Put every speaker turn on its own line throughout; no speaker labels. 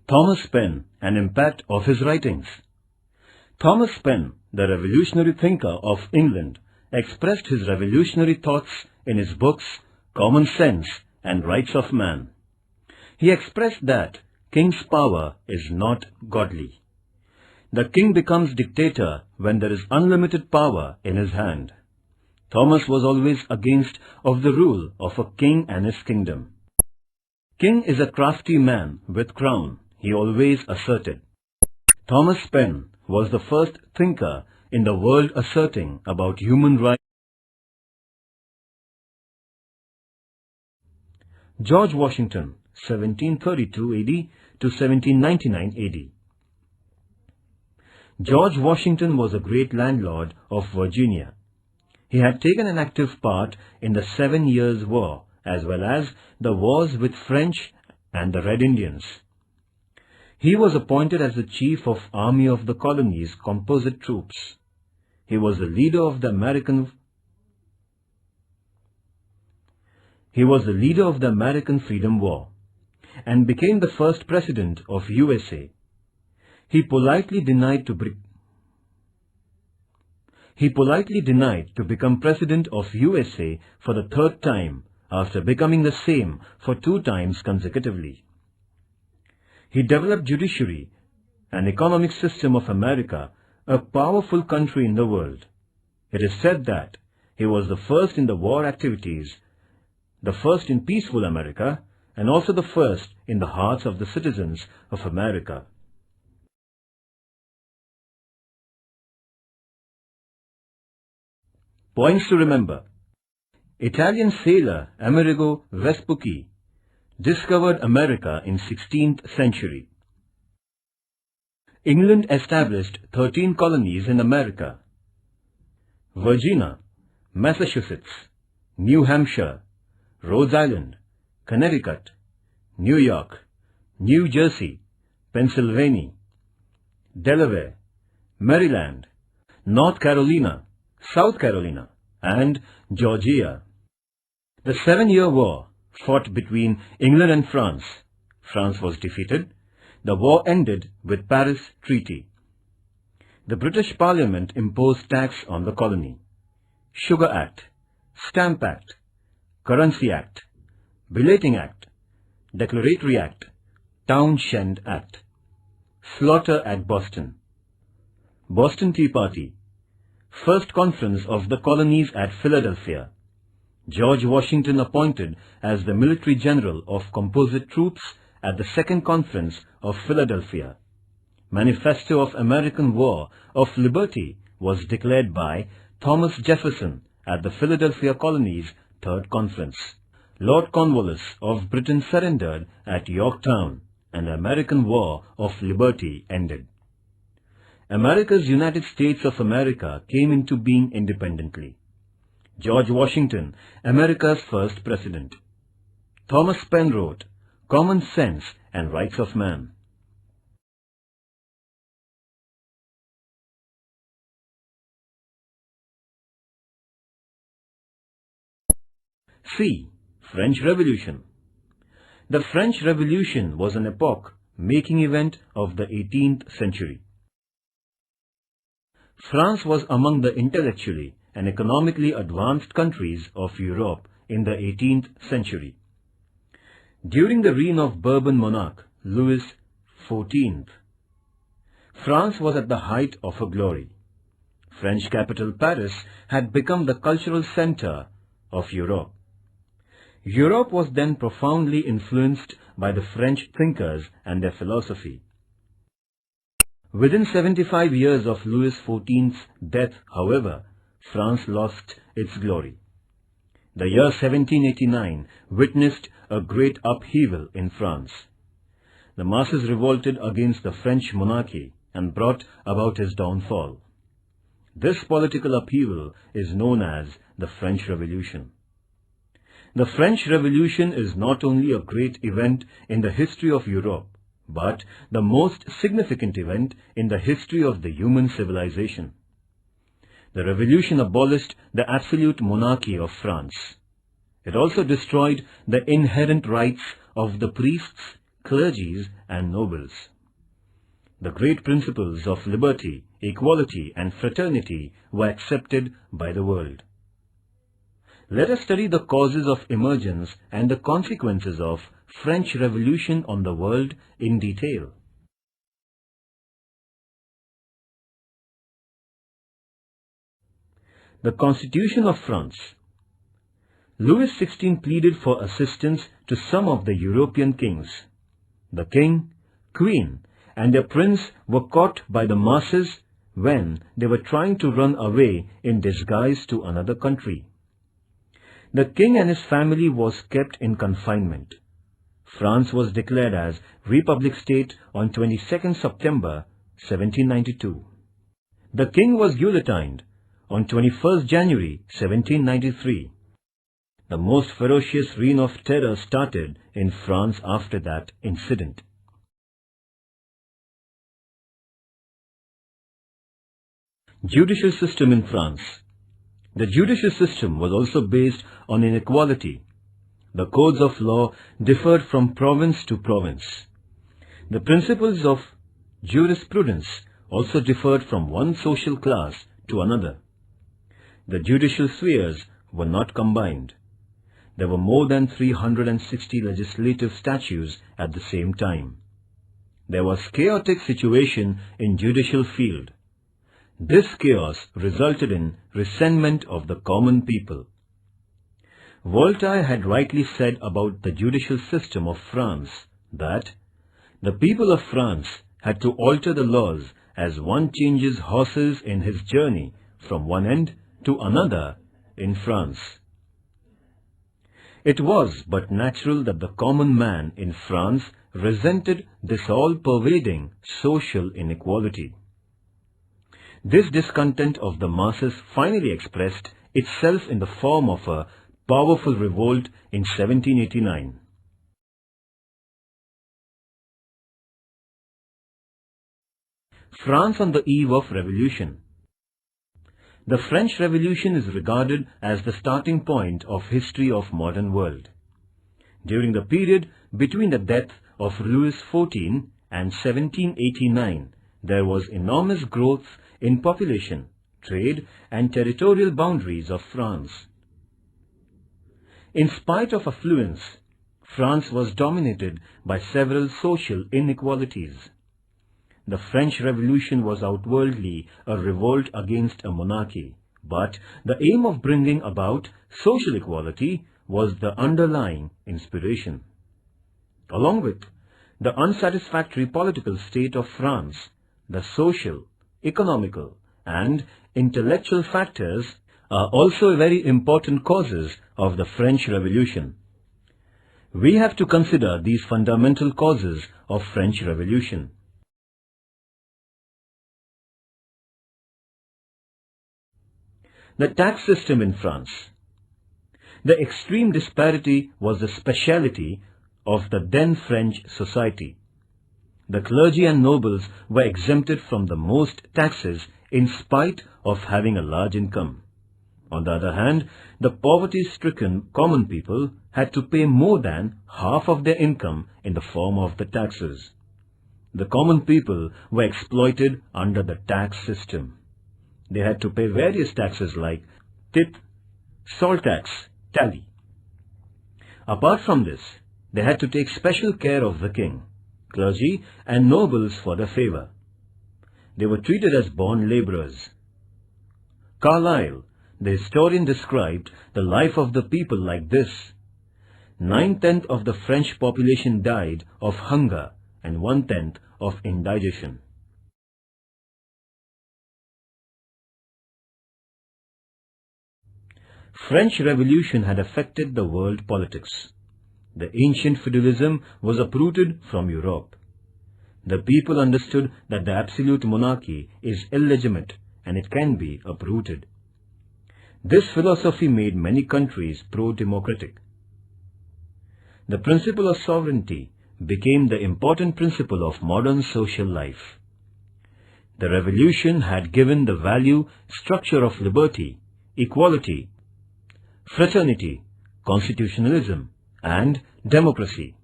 Thomas Penn, an impact of his writings. Thomas Penn, the revolutionary thinker of England, expressed his revolutionary thoughts in his books Common Sense and Rights of Man. He expressed that king's power is not godly. The king becomes dictator when there is unlimited power in his hand. Thomas was always against of the rule of a king and his kingdom. King is a crafty man with crown, he always asserted. Thomas Penn was the first thinker in the world asserting about human rights. George Washington, 1732 AD to 1799 AD. George Washington was a great landlord of Virginia. He had taken an active part in the 7 Years' War, as well as the wars with French and the Red Indians. He was appointed as the chief of Army of the Colonies composite troops. He was the leader of the American Freedom War and became the first president of USA. He politely denied to become president of USA for the 3rd time after becoming the same for 2 times consecutively. He developed judiciary, an economic system of America, a powerful country in the world. It is said that he was the first in the war activities, the first in peaceful America, and also the first in the hearts of the citizens of America. Points to remember. Italian sailor Amerigo Vespucci discovered America in 16th century. England established 13 colonies in America: Virginia, Massachusetts, New Hampshire, Rhode Island, Connecticut, New York, New Jersey, Pennsylvania, Delaware, Maryland, North Carolina, South Carolina, and Georgia. The 7-Year War fought between England and France. France was defeated. The war ended with Paris Treaty. The British Parliament imposed tax on the colony. Sugar Act, Stamp Act, Currency Act, Belating Act, Declaratory Act, Townshend Act. Slaughter at Boston. Boston Tea Party. First Conference of the Colonies at Philadelphia. George Washington appointed as the Military General of Composite Troops at the Second Conference of Philadelphia. Manifesto of American War of Liberty was declared by Thomas Jefferson at the Philadelphia Colony's Third Conference. Lord Cornwallis of Britain surrendered at Yorktown, and the American War of Liberty ended. America's United States of America came into being independently. George Washington, America's first president. Thomas Penn wrote Common Sense and Rights of Man. C. French Revolution. The French Revolution was an epoch-making event of the 18th century. France was among the intellectually and economically advanced countries of Europe in the 18th century. During the reign of Bourbon monarch Louis XIV, France was at the height of her glory. French capital Paris had become the cultural center of Europe. Europe was then profoundly influenced by the French thinkers and their philosophy. Within 75 years of Louis XIV's death, however, France lost its glory. The year 1789 witnessed a great upheaval in France. The masses revolted against the French monarchy and brought about his downfall. This political upheaval is known as the French Revolution. The French Revolution is not only a great event in the history of Europe, but the most significant event in the history of the human civilization. The revolution abolished the absolute monarchy of France. It also destroyed the inherent rights of the priests, clergies and nobles. The great principles of liberty, equality and fraternity were accepted by the world. Let us study the causes of emergence and the consequences of French Revolution on the world in detail. The Constitution of France. Louis XVI pleaded for assistance to some of the European kings. The king, queen, and their prince were caught by the masses when they were trying to run away in disguise to another country. The king and his family was kept in confinement. France was declared as Republic State on 22nd September 1792. The king was guillotined on 21st January 1793. The most ferocious reign of terror started in France after that incident. Judicial system in France. The judicial system was also based on inequality. The codes of law differed from province to province. The principles of jurisprudence also differed from one social class to another. The judicial spheres were not combined. There were more than 360 legislative statutes at the same time. There was chaotic situation in judicial field. This chaos resulted in resentment of the common people. Voltaire had rightly said about the judicial system of France that the people of France had to alter the laws as one changes horses in his journey from one end to another in France. It was but natural that the common man in France resented this all-pervading social inequality. This discontent of the masses finally expressed itself in the form of a powerful revolt in 1789. France on the eve of revolution. The French Revolution is regarded as the starting point of history of modern world. During the period between the death of Louis XIV and 1789, there was enormous growth in population, trade and territorial boundaries of France. In spite of affluence, France was dominated by several social inequalities. The French Revolution was outwardly a revolt against a monarchy, but the aim of bringing about social equality was the underlying inspiration. Along with the unsatisfactory political state of France, the social, economical, and intellectual factors are also very important causes of the French Revolution. We have to consider these fundamental causes of French Revolution. The tax system in France. The extreme disparity was the speciality of the then French society. The clergy and nobles were exempted from the most taxes in spite of having a large income. On the other hand, the poverty-stricken common people had to pay more than half of their income in the form of the taxes. The common people were exploited under the tax system. They had to pay various taxes like tip, salt tax, tally. Apart from this, they had to take special care of the king, clergy and nobles for their favor. They were treated as born laborers. Carlyle, the historian, described the life of the people like this. 9/10 of the French population died of hunger and 1/10 of indigestion. French Revolution had affected the world politics. The ancient feudalism was uprooted from Europe. The people understood that the absolute monarchy is illegitimate and it can be uprooted. This philosophy made many countries pro-democratic. The principle of sovereignty became the important principle of modern social life. The revolution had given the value structure of liberty, equality, fraternity, constitutionalism, and democracy.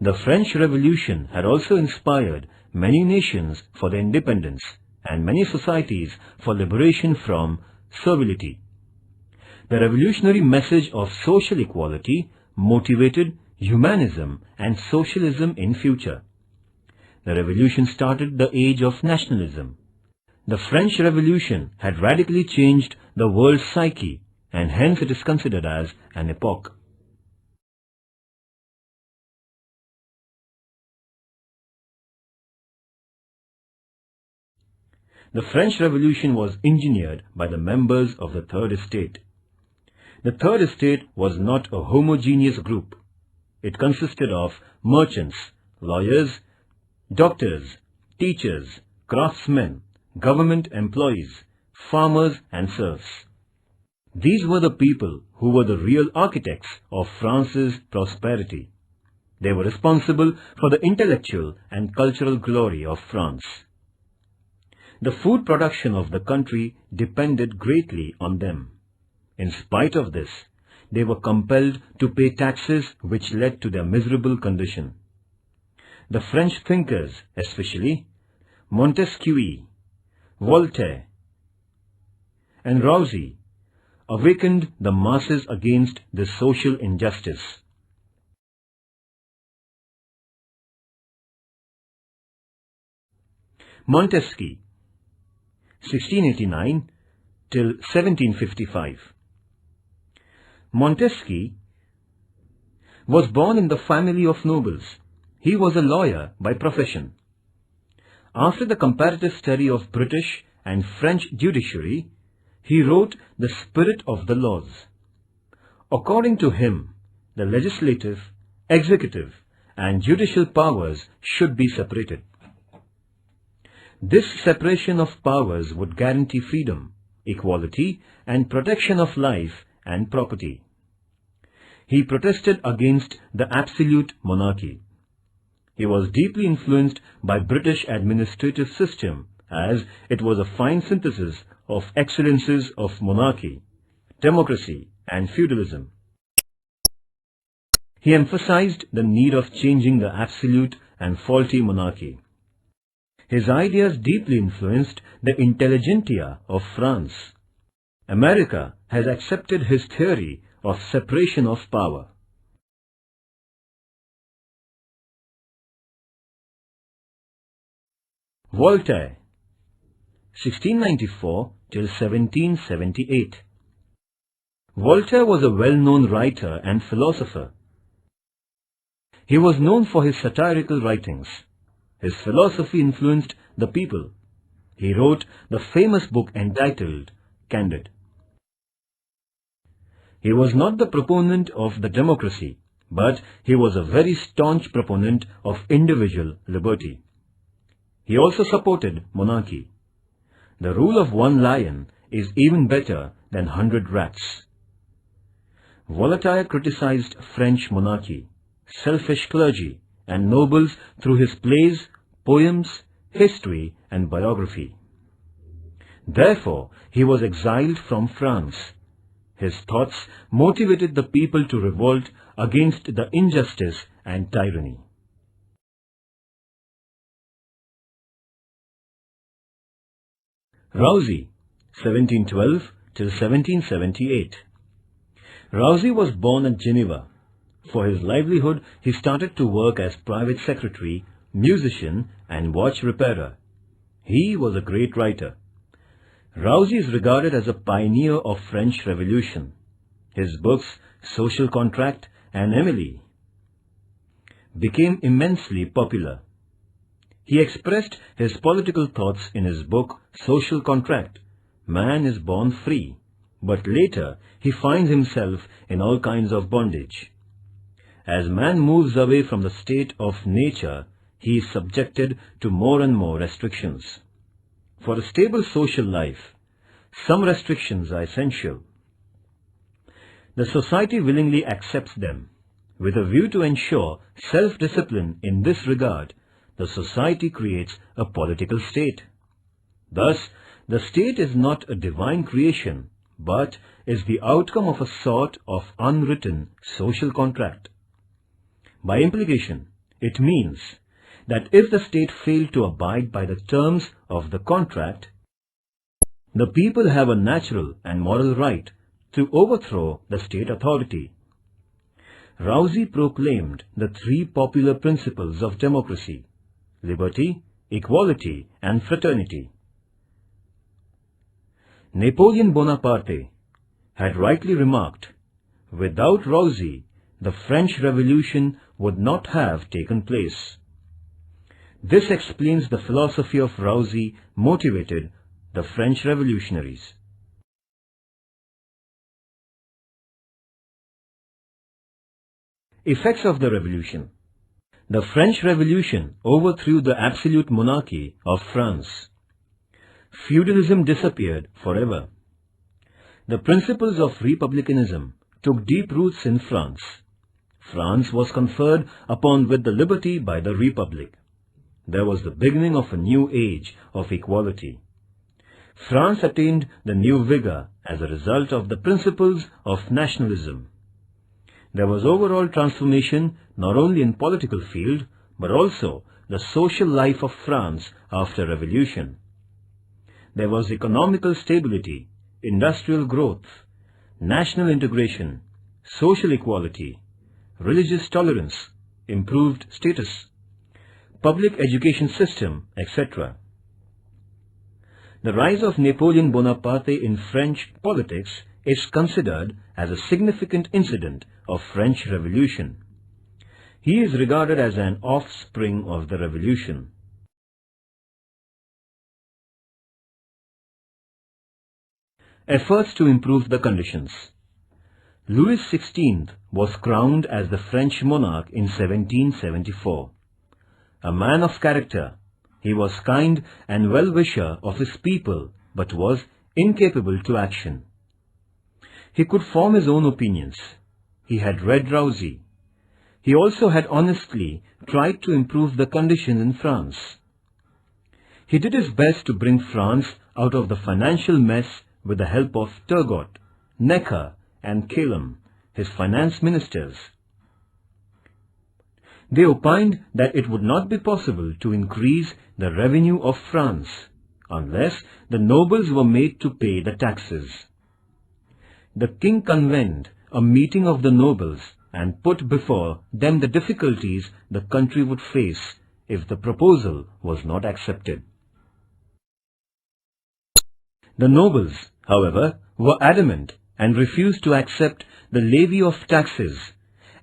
The French Revolution had also inspired many nations for their independence and many societies for liberation from servility. The revolutionary message of social equality motivated humanism and socialism in future. The revolution started the age of nationalism. The French Revolution had radically changed the world's psyche, and hence it is considered as an epoch. The French Revolution was engineered by the members of the Third Estate. The Third Estate was not a homogeneous group. It consisted of merchants, lawyers, doctors, teachers, craftsmen, government employees, farmers and serfs. These were the people who were the real architects of France's prosperity. They were responsible for the intellectual and cultural glory of France. The food production of the country depended greatly on them. In spite of this, they were compelled to pay taxes which led to their miserable condition. The French thinkers, especially Montesquieu, Voltaire, and Rousseau, awakened the masses against this social injustice. Montesquieu, 1689 till 1755. Montesquieu was born in the family of nobles. He was a lawyer by profession. After the comparative study of British and French judiciary, he wrote The Spirit of the Laws. According to him, the legislative, executive, and judicial powers should be separated. This separation of powers would guarantee freedom, equality, and protection of life and property. He protested against the absolute monarchy. He was deeply influenced by British administrative system, as it was a fine synthesis of excellences of monarchy, democracy, and feudalism. He emphasized the need of changing the absolute and faulty monarchy. His ideas deeply influenced the intelligentsia of France. America has accepted his theory of separation of power. Voltaire, 1694 till 1778. Voltaire was a well-known writer and philosopher. He was known for his satirical writings. His philosophy influenced the people. He wrote the famous book entitled Candide. He was not the proponent of the democracy, but he was a very staunch proponent of individual liberty. He also supported monarchy. The rule of one lion is even better than 100 rats. Voltaire criticized French monarchy, selfish clergy, and nobles through his plays, poems, history, and biography. Therefore, he was exiled from France. His thoughts motivated the people to revolt against the injustice and tyranny. Rousseau, 1712 till 1778. Rousseau was born at Geneva. For his livelihood, he started to work as private secretary, musician, and watch repairer. He was a great writer. Rousseau is regarded as a pioneer of French Revolution. His books, Social Contract and Emily, became immensely popular. He expressed his political thoughts in his book, Social Contract. Man is born free, but later he finds himself in all kinds of bondage. As man moves away from the state of nature, he is subjected to more and more restrictions. For a stable social life, some restrictions are essential. The society willingly accepts them. With a view to ensure self-discipline in this regard, the society creates a political state. Thus, the state is not a divine creation, but is the outcome of a sort of unwritten social contract. By implication, It means that if the state failed to abide by the terms of the contract, the people have a natural and moral right to overthrow the state authority. Rousey proclaimed the three popular principles of democracy: liberty, equality, and fraternity. Napoleon Bonaparte had rightly remarked, without Rousey, the French Revolution would not have taken place. This explains the philosophy of Rousey motivated the French revolutionaries. Effects of the Revolution. The French Revolution overthrew the absolute monarchy of France. Feudalism disappeared forever. The principles of republicanism took deep roots in France. France was conferred upon with the liberty by the Republic. There was the beginning of a new age of equality. France attained the new vigor as a result of the principles of nationalism. There was overall transformation not only in political field, but also the social life of France after revolution. There was economical stability, industrial growth, national integration, social equality, religious tolerance, improved status, public education system, etc. The rise of Napoleon Bonaparte in French politics is considered as a significant incident of French Revolution. He is regarded as an offspring of the revolution. Efforts to improve the conditions. Louis XVI was crowned as the French monarch in 1774. A man of character, he was kind and well-wisher of his people, but was incapable to action. He could form his own opinions. He had read Rousey. He also had honestly tried to improve the conditions in France. He did his best to bring France out of the financial mess with the help of Turgot, Necker, and Calum, his finance ministers. They opined that it would not be possible to increase the revenue of France unless the nobles were made to pay the taxes. The king convened a meeting of the nobles and put before them the difficulties the country would face if the proposal was not accepted. The nobles, however, were adamant and refused to accept the levy of taxes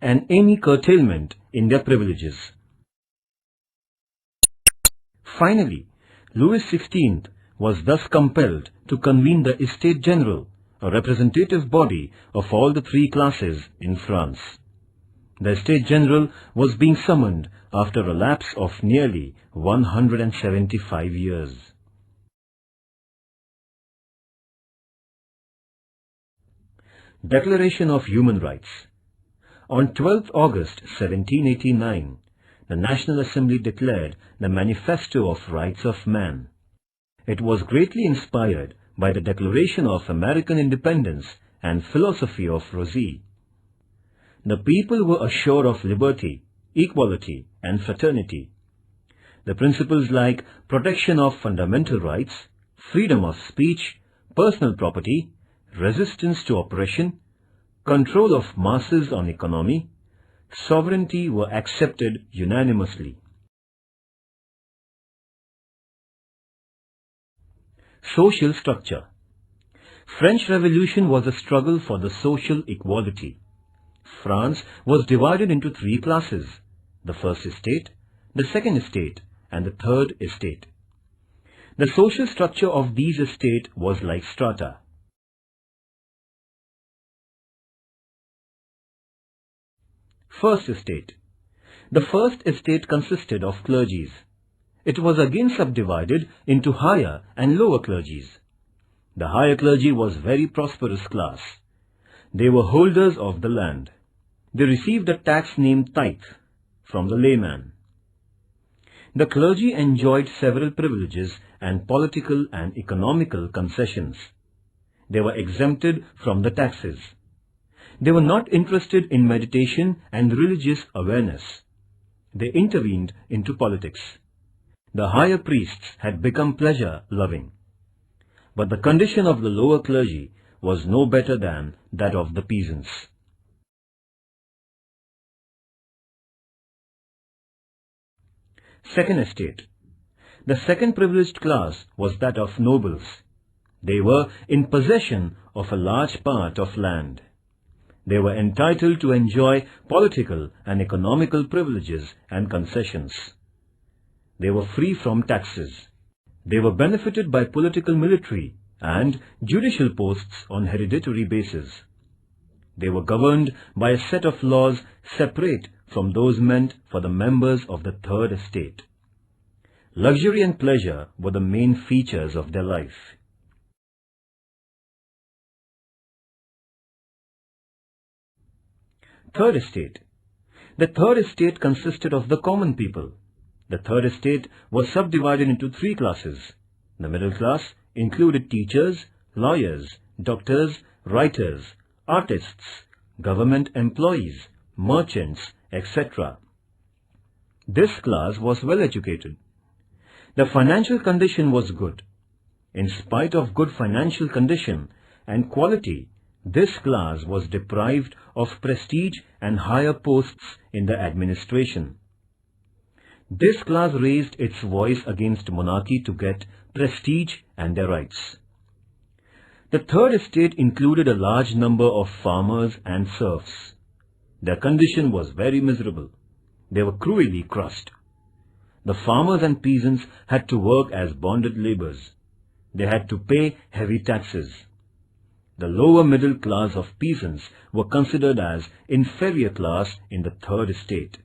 and any curtailment in their privileges. Finally, Louis XVI was thus compelled to convene the Estates General, a representative body of all the three classes in France. The Estates General was being summoned after a lapse of nearly 175 years. Declaration of Human Rights. On 12th August 1789, the National Assembly declared the Manifesto of Rights of Man. It was greatly inspired by the Declaration of American Independence and philosophy of Rousey. The people were assured of liberty, equality, and fraternity. The principles like protection of fundamental rights, freedom of speech, personal property, resistance to oppression, control of masses on economy, sovereignty were accepted unanimously. Social structure. French Revolution was a struggle for the social equality. France was divided into three classes: the first estate, the second estate, and the third estate. The social structure of these estates was like strata. First estate. The first estate consisted of clergies. It was again subdivided into higher and lower clergies. The higher clergy was very prosperous class. They were holders of the land. They received a tax named tithe from the layman. The clergy enjoyed several privileges and political and economical concessions. They were exempted from the taxes. They were not interested in meditation and religious awareness. They intervened into politics. The higher priests had become pleasure-loving. But the condition of the lower clergy was no better than that of the peasants. Second estate. The second privileged class was that of nobles. They were in possession of a large part of land. They were entitled to enjoy political and economical privileges and concessions. They were free from taxes. They were benefited by political, military, and judicial posts on hereditary basis. They were governed by a set of laws separate from those meant for the members of the third estate. Luxury and pleasure were the main features of their life. Third estate. The third estate consisted of the common people. The third estate was subdivided into three classes. The middle class included teachers, lawyers, doctors, writers, artists, government employees, merchants, etc. This class was well educated. The financial condition was good. In spite of good financial condition and quality, this class was deprived of prestige and higher posts in the administration. This class raised its voice against monarchy to get prestige and their rights. The third estate included a large number of farmers and serfs. Their condition was very miserable. They were cruelly crushed. The farmers and peasants had to work as bonded laborers. They had to pay heavy taxes. The lower middle class of peasants were considered as inferior class in the third estate.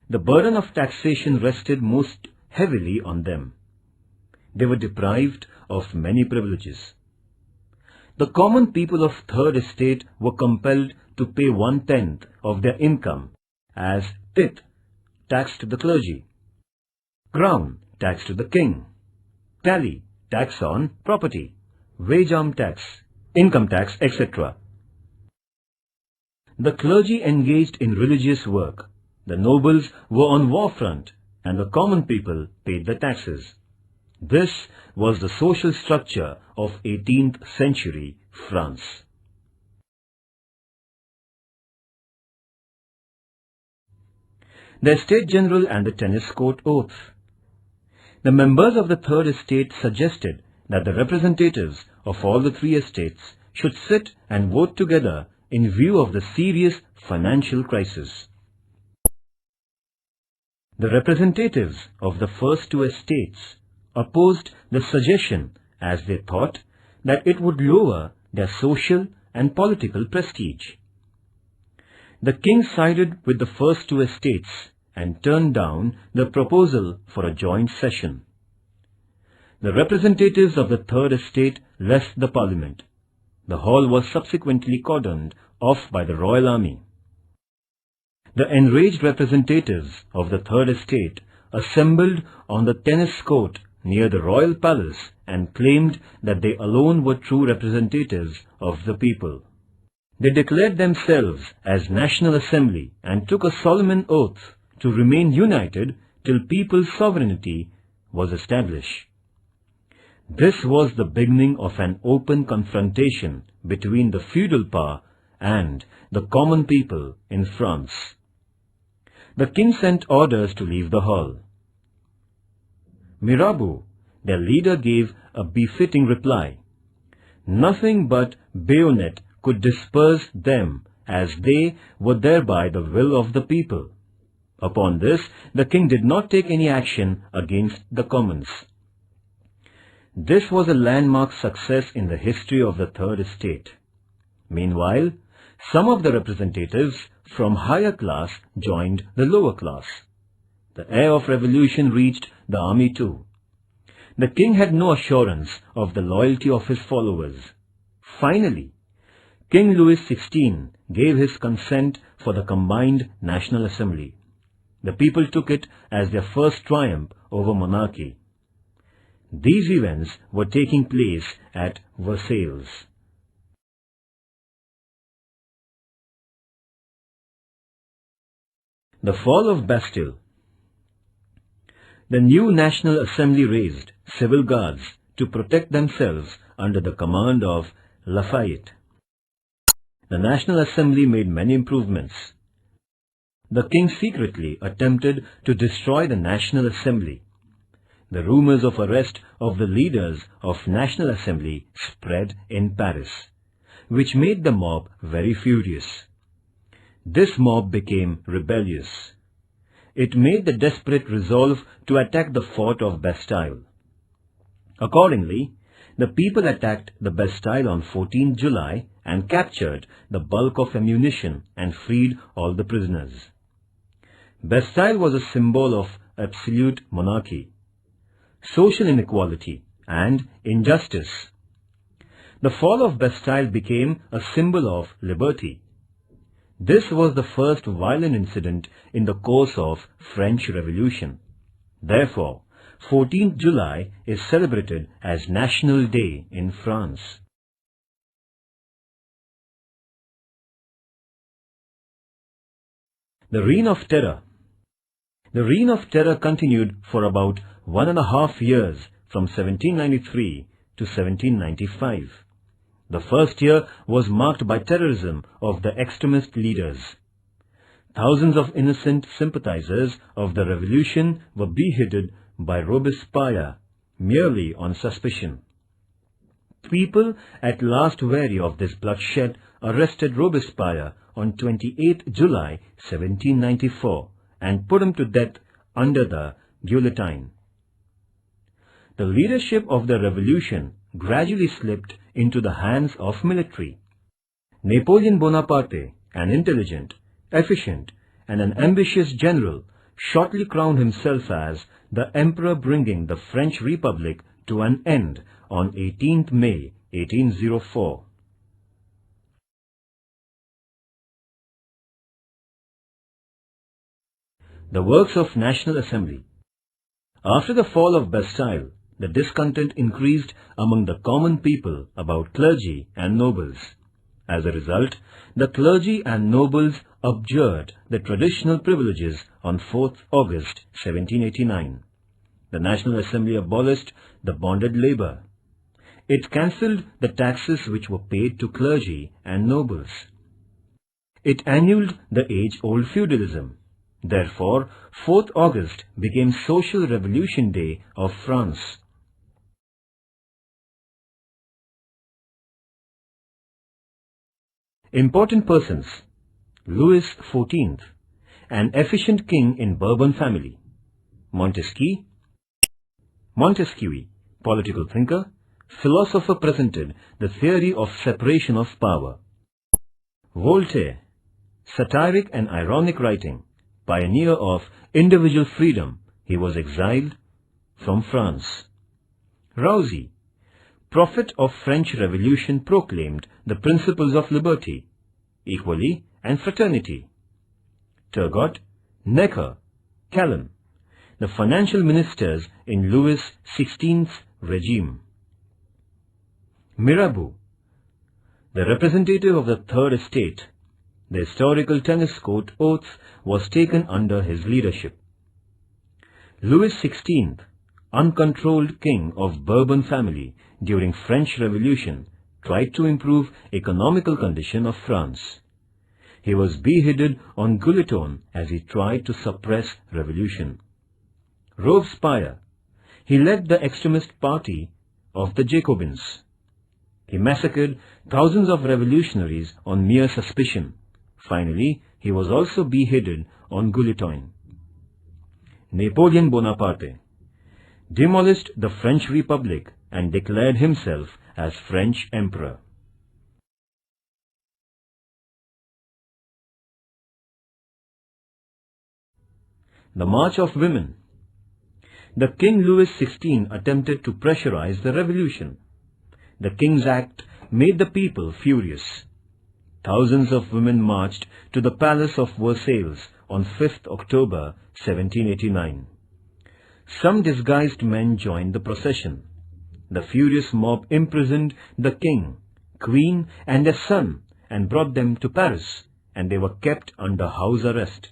The burden of taxation rested most heavily on them. They were deprived of many privileges. The common people of third estate were compelled to pay 1/10 of their income as tithe, tax to the clergy, crown, tax to the king, tally, tax on property, wage arm tax, income tax, etc. The clergy engaged in religious work. The nobles were on war front, and the common people paid the taxes. This was the social structure of 18th century France. The Estate General and the Tennis Court Oath. The members of the third estate suggested that the representatives of all the three estates should sit and vote together in view of the serious financial crisis. The representatives of the first two estates opposed the suggestion as they thought that it would lower their social and political prestige. The king sided with the first two estates and turned down the proposal for a joint session. The representatives of the third estate left the parliament. The hall was subsequently cordoned off by the royal army. The enraged representatives of the third estate assembled on the tennis court near the royal palace and claimed that they alone were true representatives of the people. They declared themselves as National Assembly and took a solemn oath to remain united till people's sovereignty was established. This was the beginning of an open confrontation between the feudal power and the common people in France. The king sent orders to leave the hall. Mirabeau, their leader, gave a befitting reply. Nothing but bayonet could disperse them, as they were thereby the will of the people. Upon this, the king did not take any action against the commons. This was a landmark success in the history of the third estate. Meanwhile, some of the representatives from higher class joined the lower class. The air of revolution reached the army too. The king had no assurance of the loyalty of his followers. Finally, King Louis XVI gave his consent for the combined National Assembly. The people took it as their first triumph over monarchy. These events were taking place at Versailles. The fall of Bastille. The new National Assembly raised civil guards to protect themselves under the command of Lafayette. The National Assembly made many improvements. The king secretly attempted to destroy the National Assembly. The rumors of arrest of the leaders of National Assembly spread in Paris, which made the mob very furious. This mob became rebellious. It made the desperate resolve to attack the fort of Bastille. Accordingly, the people attacked the Bastille on 14 July and captured the bulk of ammunition and freed all the prisoners. Bastille was a symbol of absolute monarchy, social inequality and injustice. The fall of Bastille became a symbol of liberty. This was the first violent incident in the course of French Revolution. Therefore, 14th July is celebrated as National Day in France. The Reign of Terror. The Reign of Terror continued for about 1.5 years from 1793 to 1795. The first year was marked by terrorism of the extremist leaders. Thousands of innocent sympathizers of the revolution were beheaded by Robespierre merely on suspicion. People, at last weary of this bloodshed, arrested Robespierre on 28 July 1794 and put him to death under the guillotine. The leadership of the revolution gradually slipped into the hands of military. Napoleon Bonaparte, an intelligent, efficient, and an ambitious general, shortly crowned himself as the emperor, bringing the French Republic to an end on 18th May 1804. The works of National Assembly. After the fall of Bastille, the discontent increased among the common people about clergy and nobles. As a result, the clergy and nobles abjured the traditional privileges on 4th August 1789. The National Assembly abolished the bonded labor. It cancelled the taxes which were paid to clergy and nobles. It annulled the age-old feudalism. Therefore, 4th August became Social Revolution Day of France. Important persons. Louis XIV, an efficient king in Bourbon family. Montesquieu, political thinker, philosopher, presented the theory of separation of power. Voltaire, satiric and ironic writing, pioneer of individual freedom, he was exiled from France. Rousseau, prophet of French Revolution, proclaimed the principles of liberty, equality and fraternity. Turgot, Necker, Calonne, the financial ministers in Louis XVI's regime. Mirabeau, the representative of the Third Estate. The historical tennis court oath was taken under his leadership. Louis XVI, uncontrolled king of Bourbon family during French Revolution, tried to improve economical condition of France. He was beheaded on guillotine as he tried to suppress revolution. Robespierre, he led the extremist party of the Jacobins. He massacred thousands of revolutionaries on mere suspicion. Finally, he was also beheaded on guillotine. Napoleon Bonaparte demolished the French Republic and declared himself as French Emperor. The March of Women. The King Louis XVI attempted to pressurize the revolution. The King's Act made the people furious. Thousands of women marched to the Palace of Versailles on 5th October 1789. Some disguised men joined the procession. The furious mob imprisoned the king, queen and their son and brought them to Paris, and they were kept under house arrest.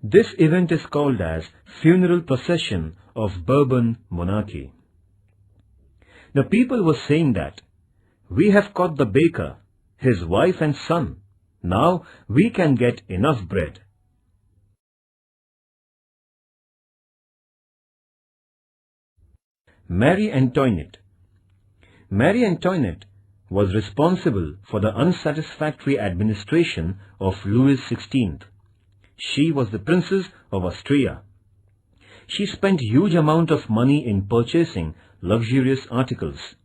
This event is called as Funeral Procession of Bourbon Monarchy. The people were saying that, "We have caught the baker, his wife and son. Now we can get enough bread." Marie Antoinette. Marie Antoinette was responsible for the unsatisfactory administration of Louis XVI. She was the Princess of Austria. She spent huge amount of money in purchasing luxurious articles.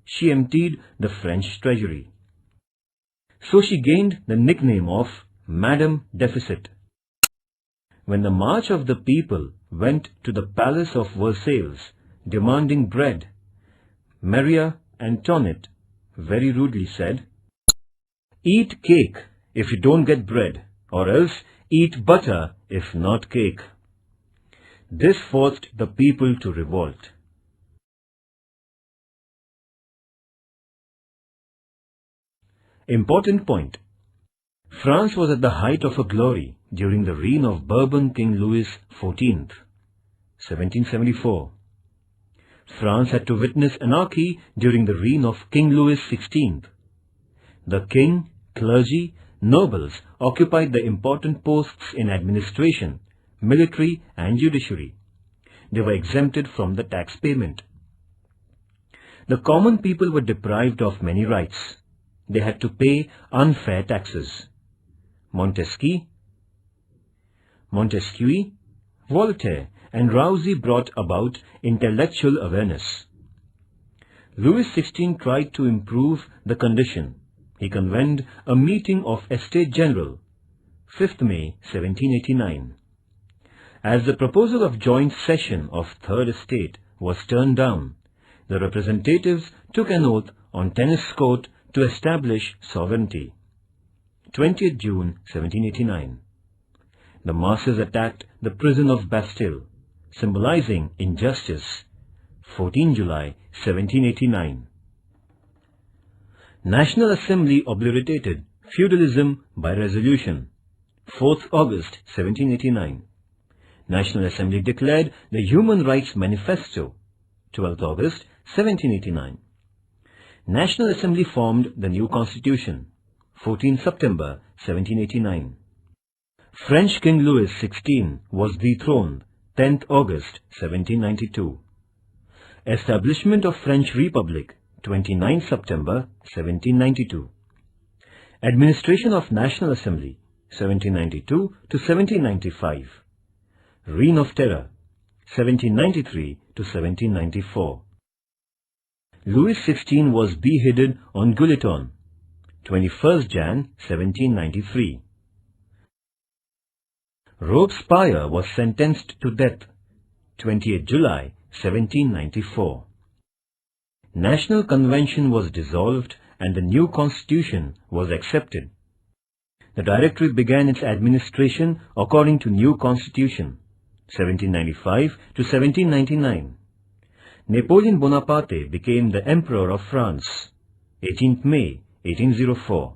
She emptied the French treasury. So she gained the nickname of Madame Deficit. When the march of the people went to the palace of Versailles demanding bread, Marie Antoinette very rudely said, "Eat cake if you don't get bread, or else eat butter if not cake." This forced the people to revolt. Important point. France was at the height of her glory during the reign of Bourbon King Louis XIV, 1774. France had to witness anarchy during the reign of King Louis XVI. The king, clergy, nobles occupied the important posts in administration, military and judiciary. They were exempted from the tax payment. The common people were deprived of many rights. They had to pay unfair taxes. Montesquieu, Voltaire and Rousseau brought about intellectual awareness. Louis XVI tried to improve the condition. He convened a meeting of Estates General, 5th May 1789. As the proposal of joint session of Third Estate was turned down, the representatives took an oath on tennis court to establish sovereignty. 20th June 1789. The masses attacked the prison of Bastille, symbolizing injustice. 14 July 1789. National Assembly obliterated feudalism by resolution. 4th August 1789. National Assembly declared the Human Rights Manifesto. 12th August 1789. National Assembly formed the new Constitution. 14 September 1789. French King Louis XVI was dethroned. 10th August 1792. Establishment of French Republic. 29 September 1792. Administration of National Assembly. 1792 to 1795. Reign of Terror. 1793 to 1794. Louis XVI was beheaded on Guillotine, 21st Jan 1793. Robespierre was sentenced to death, 28th July 1794. National Convention was dissolved and the new constitution was accepted. The Directory began its administration according to new constitution, 1795 to 1799. Napoleon Bonaparte became the Emperor of France, 18th May 1804.